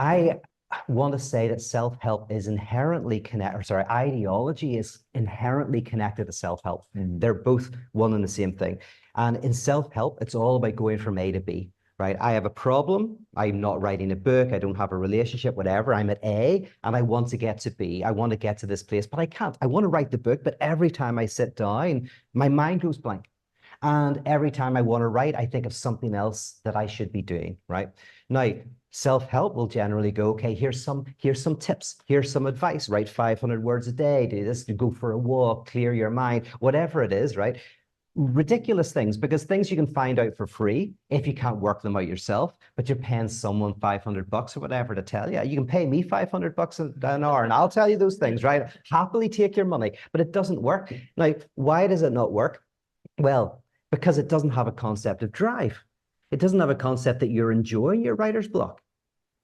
I want to say that self-help is inherently connected, or sorry, ideology is inherently connected to self-help. They're both one and the same thing. And in self-help, it's all about going from A to B, right? I have a problem. I'm not writing a book. I don't have a relationship, whatever. I'm at A and I want to get to B. I want to get to this place, but I can't. I want to write the book, but every time I sit down, my mind goes blank. And every time I want to write, I think of something else that I should be doing, right? Now, self-help will generally go, okay, here's some tips, here's some advice, write 500 words a day, do this, go for a walk, clear your mind, whatever it is, right? Ridiculous things, because things you can find out for free if you can't work them out yourself, but you're paying someone 500 bucks or whatever to tell you. You can pay me 500 bucks an hour and I'll tell you those things, right? Happily take your money, but it doesn't work. Now, why does it not work? Well, because it doesn't have a concept of drive. It doesn't have a concept that you're enjoying your writer's block.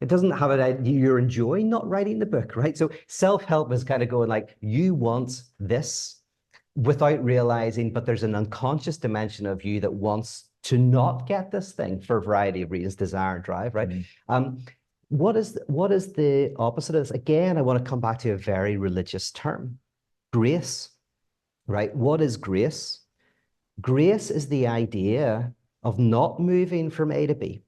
It doesn't have it, you're enjoying not writing the book, right? So self-help is kind of going like, you want this without realizing, but there's an unconscious dimension of you that wants to not get this thing for a variety of reasons, desire and drive, right? What is the opposite of this? Again, I want to come back to a very religious term, grace, right? What is grace? Grace is the idea of not moving from A to B,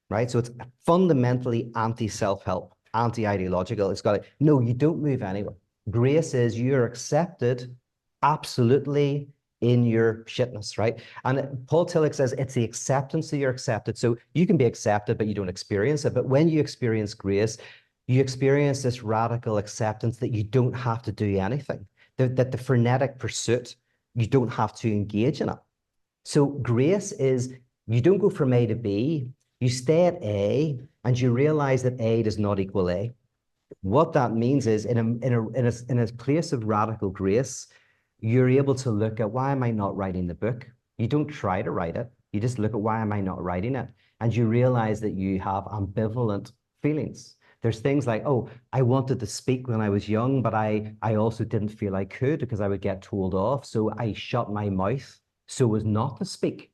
right? So it's fundamentally anti-self-help, anti-ideological. It's got no, you don't move anywhere. Grace is you're accepted absolutely in your shitness, right? And Paul Tillich says it's the acceptance that you're accepted. So you can be accepted, but you don't experience it. But when you experience grace, you experience this radical acceptance that you don't have to do anything, that the frenetic pursuit, you don't have to engage in it. So grace is you don't go from A to B, you stay at A and you realize that A does not equal A. What that means is in a place of radical grace, you're able to look at why am I not writing the book? You don't try to write it. You just look at why am I not writing it? And you realize that you have ambivalent feelings. There's things like, oh, I wanted to speak when I was young, but I also didn't feel I could because I would get told off. So I shut my mouth so as not to speak.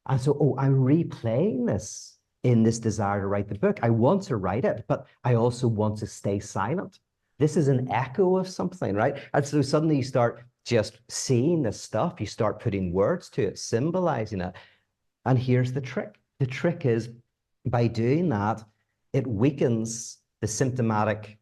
And so, oh, I'm replaying this in this desire to write the book. I want to write it, but I also want to stay silent. This is an echo of something, right? And so suddenly you start just seeing this stuff. You start putting words to it, symbolizing it. And here's the trick. The trick is by doing that, it weakens the symptomatic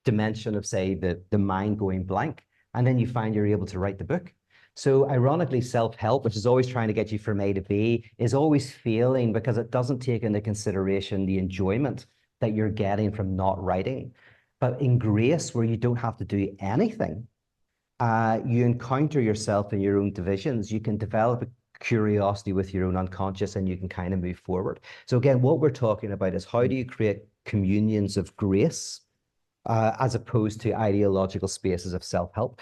dimension of, say, the mind going blank. And then you find you're able to write the book. So ironically, self-help, which is always trying to get you from A to B, is always failing because it doesn't take into consideration the enjoyment that you're getting from not writing. But in grace, where you don't have to do anything, you encounter yourself in your own divisions. You can develop a curiosity with your own unconscious and you can kind of move forward. So again, what we're talking about is how do you create communions of grace as opposed to ideological spaces of self-help.